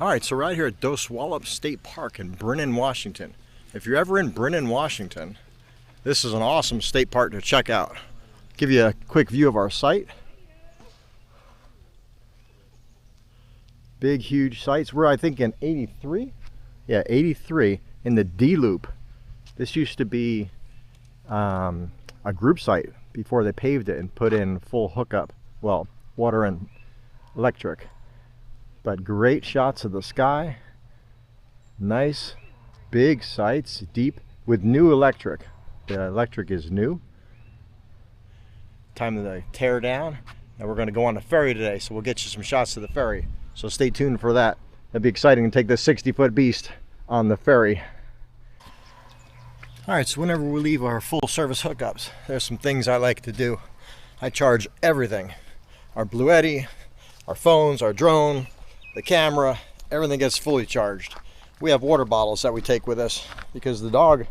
All right, so we're out here at Dosewallips State Park in Brennan, Washington. If you're ever in Brennan, Washington, this is an awesome state park to check out. Give you a quick view of our site. Big, huge sites. We're, I think, in 83. Yeah, 83 in the D loop. This used to be a group site before they paved it and put in full hookup. Well, water and electric. But great shots of the sky. Nice, big sites, deep, with new electric. The electric is new. Time to tear down. And we're going to go on the ferry today, so we'll get you some shots of the ferry. So stay tuned for that. That'd be exciting to take this 60-foot beast on the ferry. All right, so whenever we leave our full service hookups, there's some things I like to do. I charge everything. Our Bluetti, our phones, our drone, the camera, everything gets fully charged. We have water bottles that we take with us because the dog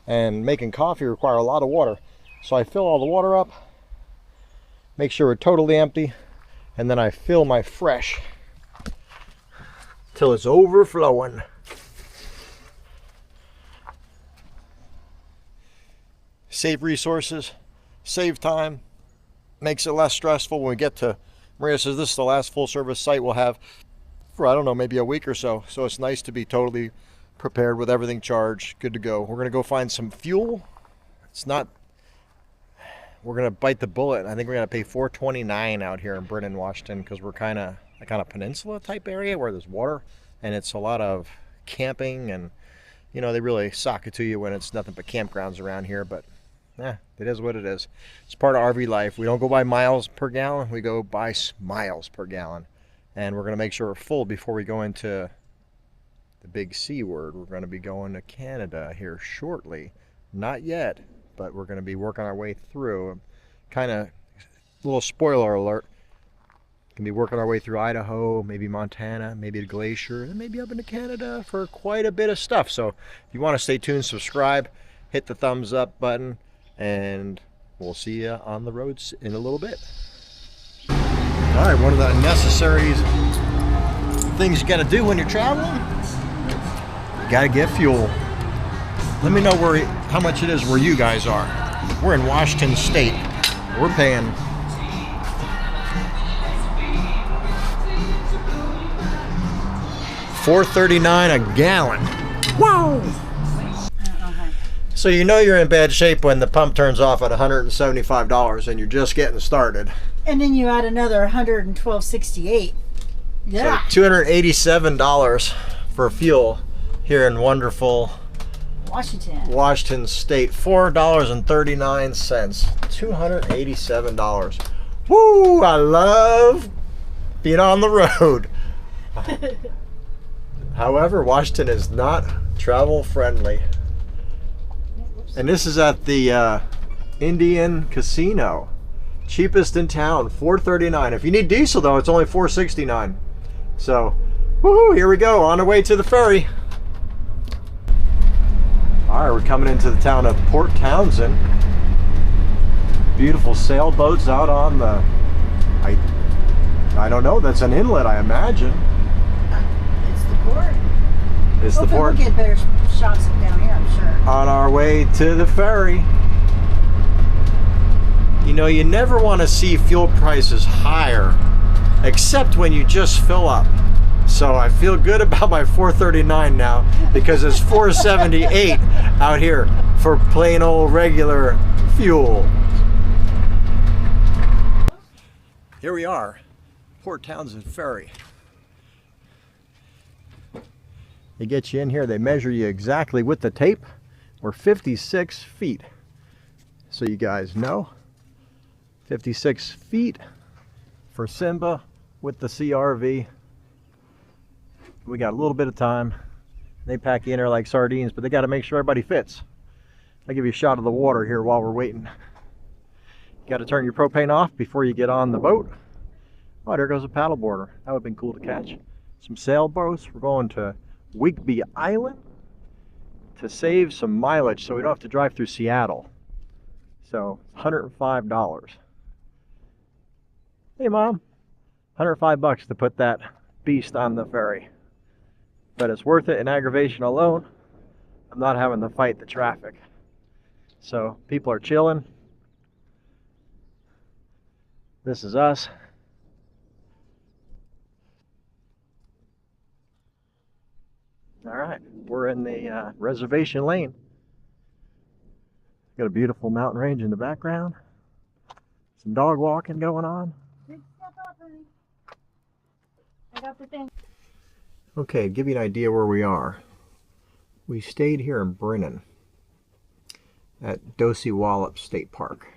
and making coffee require a lot of water. So I fill all the water up, make sure we're totally empty, and then I fill my fresh till it's overflowing. Save resources, save time, makes it less stressful when we get to, Maria says this is the last full service site we'll have for, I don't know, maybe a week or so. So it's nice to be totally prepared with everything charged, good to go. We're gonna go find some fuel. We're gonna bite the bullet. I think we're gonna pay $4.29 out here in Brennan, Washington, because we're kind of a peninsula type area where there's water and it's a lot of camping, and you know, they really sock it to you when it's nothing but campgrounds around here, but yeah, it is what it is. It's part of RV life. We don't go by miles per gallon, we go by miles per gallon. And we're going to make sure we're full before we go into the big C word. We're going to be going to Canada here shortly. Not yet, but we're going to be working our way through. Kind of, little spoiler alert, can be working our way through Idaho, maybe Montana, maybe a glacier, and maybe up into Canada for quite a bit of stuff. So if you want to stay tuned, subscribe, hit the thumbs up button, and we'll see you on the roads in a little bit. All right, one of the necessary things you got to do when you're traveling, you got to get fuel. Let me know how much it is where you guys are. We're in Washington State. We're paying $4.39 a gallon. Whoa! So you know you're in bad shape when the pump turns off at $175 and you're just getting started. And then you add another $112.68. Yeah. So $287 for fuel here in wonderful Washington State. $4.39. $287. Woo! I love being on the road. However, Washington is not travel friendly. And this is at the Indian Casino. Cheapest in town, $4.39. If you need diesel though, it's only $4.69. So, woohoo, here we go, on our way to the ferry. All right, we're coming into the town of Port Townsend. Beautiful sailboats out on the, I don't know, that's an inlet, I imagine. It's the port. It's the port. We'll get better shots down here, I'm sure. On our way to the ferry. You know, you never want to see fuel prices higher, except when you just fill up. So I feel good about my $4.39 now, because it's $4.78 out here for plain old regular fuel. Here we are, Port Townsend Ferry. They get you in here, they measure you exactly with the tape. We're 56 feet. So you guys know, 56 feet for Simba with the CRV. We got a little bit of time. They pack you in there like sardines, but they got to make sure everybody fits. I'll give you a shot of the water here while we're waiting. You got to turn your propane off before you get on the boat. Oh, there goes a paddleboarder. That would have been cool to catch. Some sailboats. We're going to Whigby Island to save some mileage so we don't have to drive through Seattle. So $105. Hey Mom, $105 to put that beast on the ferry. but it's worth it in aggravation alone. I'm not having to fight the traffic. So people are chilling. This is us. All right, we're in the reservation lane. Got a beautiful mountain range in the background. Some dog walking going on. Big step up, honey. I got the thing. Okay, to give you an idea where we are. We stayed here in Brennan at Dosewallips State Park.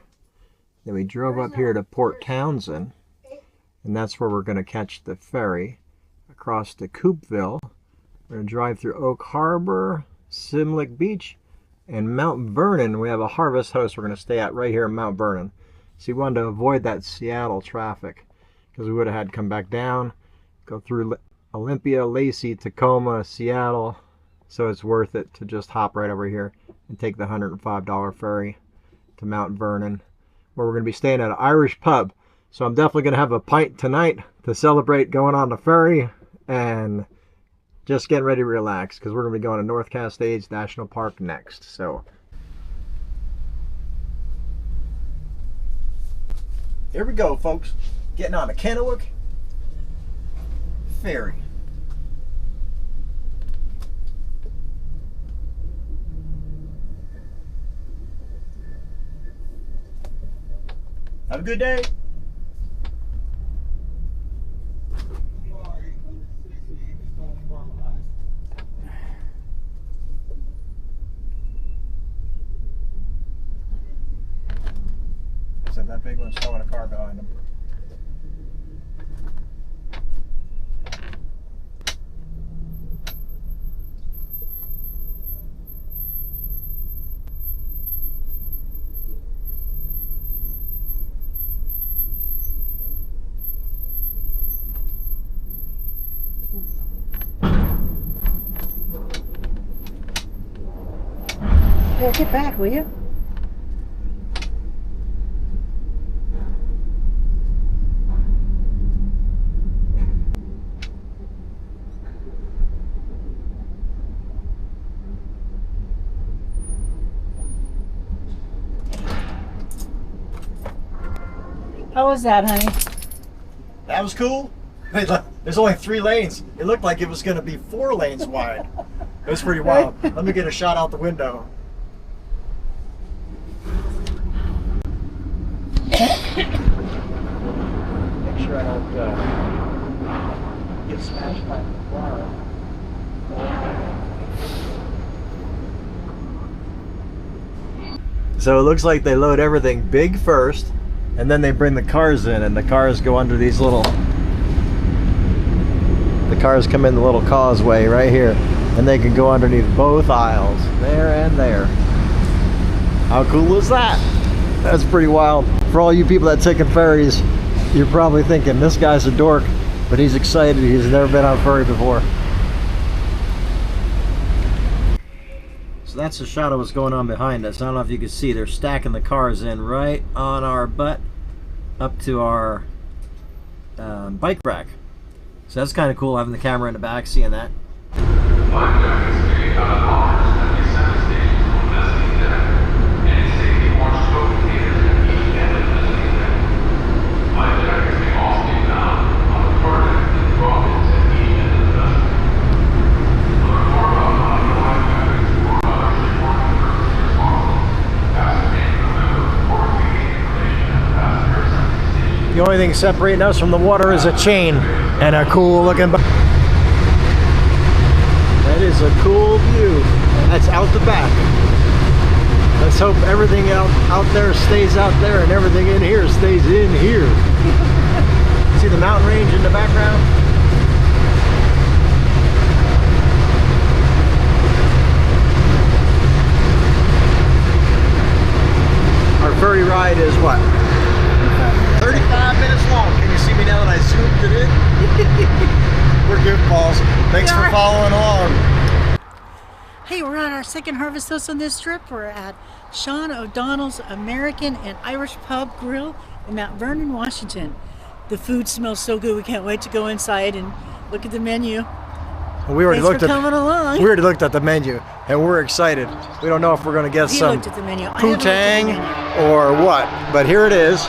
Then we drove up here to Port Townsend, and that's where we're going to catch the ferry across to Coopville. We're going to drive through Oak Harbor, Simlick Beach, and Mount Vernon. We have a harvest house we're going to stay at right here in Mount Vernon. So we wanted to avoid that Seattle traffic because we would have had to come back down, go through Olympia, Lacey, Tacoma, Seattle. So it's worth it to just hop right over here and take the $105 ferry to Mount Vernon, where we're going to be staying at an Irish pub. So I'm definitely going to have a pint tonight to celebrate going on the ferry and just getting ready to relax because we're going to be going to North Cascades National Park next. So here we go, folks. Getting on the Kennewick Ferry. Have a good day. Said that big one's towing a car behind him. Yeah, get back, will you? How was that, honey? That was cool. Wait, look, there's only 3 lanes. It looked like it was going to be 4 lanes wide. It was pretty wild. Let me get a shot out the window. Make sure I don't get smashed by the car. So it looks like they load everything big first, and then they bring the cars in, and the cars go under these little... The cars come in the little causeway right here, and they can go underneath both aisles, there and there. How cool is that? That's pretty wild. For all you people that taking ferries, you're probably thinking, this guy's a dork, but he's excited. He's never been on a ferry before. So that's a shot of what's going on behind us. I don't know if you can see, they're stacking the cars in right on our butt up to our bike rack. So that's kind of cool, having the camera in the back, seeing that. The only thing separating us from the water is a chain and a cool looking boat. That is a cool view. That's out the back. Let's hope everything out there stays out there and everything in here stays in here. See the mountain range in the background? Our ferry ride is what? 35 minutes long. Can you see me now that I zoomed it in? We're goofballs. Thanks for following along. Hey, we're on our second harvest house on this trip. We're at Shawn O'Donnell's American and Irish Pub Grill in Mount Vernon, Washington. The food smells so good. We can't wait to go inside and look at the menu. We already Thanks looked for at coming along. we already looked at the menu, and we're excited. We don't know if we're going to get He some looked at the menu. I haven't looked at the poutang menu. or what, but here it is.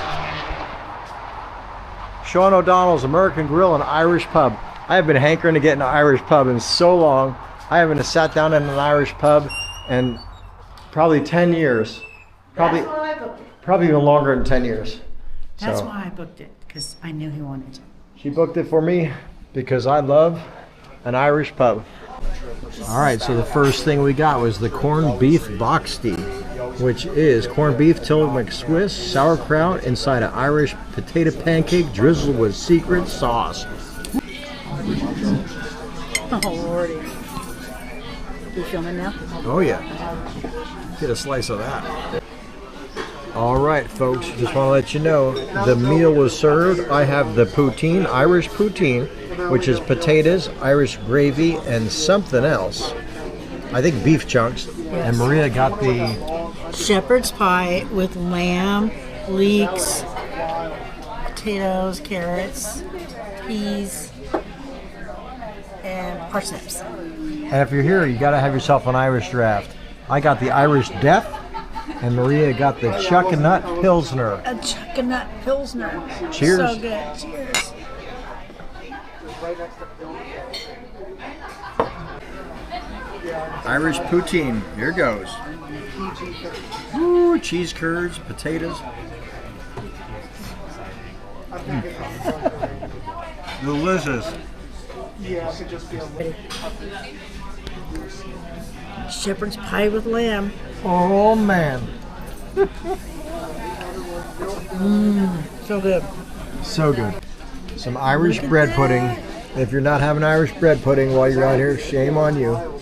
Shawn O'Donnell's American Grill and Irish Pub. I have been hankering to get an Irish pub in so long. I haven't sat down in an Irish pub in probably 10 years. Probably, That's why I booked it. probably even longer than 10 years. That's So why I booked it, because I knew he wanted to. she booked it for me because I love an Irish pub. All right, so the first thing we got was the corned beef boxty, which is corned beef Tillamook Swiss, sauerkraut inside an Irish potato pancake drizzled with secret sauce. Oh, Lordy. You filming now? Oh yeah, get a slice of that. All right, folks, just want to let you know the meal was served. I have the poutine, Irish poutine, which is potatoes, Irish gravy, and something else. I think beef chunks. And Maria got the Shepherd's pie with lamb, leeks, potatoes, carrots, peas, and parsnips. and if you're here, you got to have yourself an Irish draft. I got the Irish Death, and Maria got the Chuck-a-Nut Pilsner. A Chuck-a-Nut Pilsner. Cheers. So good. Cheers. Irish poutine, here goes. Ooh, cheese curds, potatoes. Delicious. Shepherd's pie with lamb. Oh man, So good. so good. Some Irish bread pudding. If you're not having Irish bread pudding while you're out here, shame on you.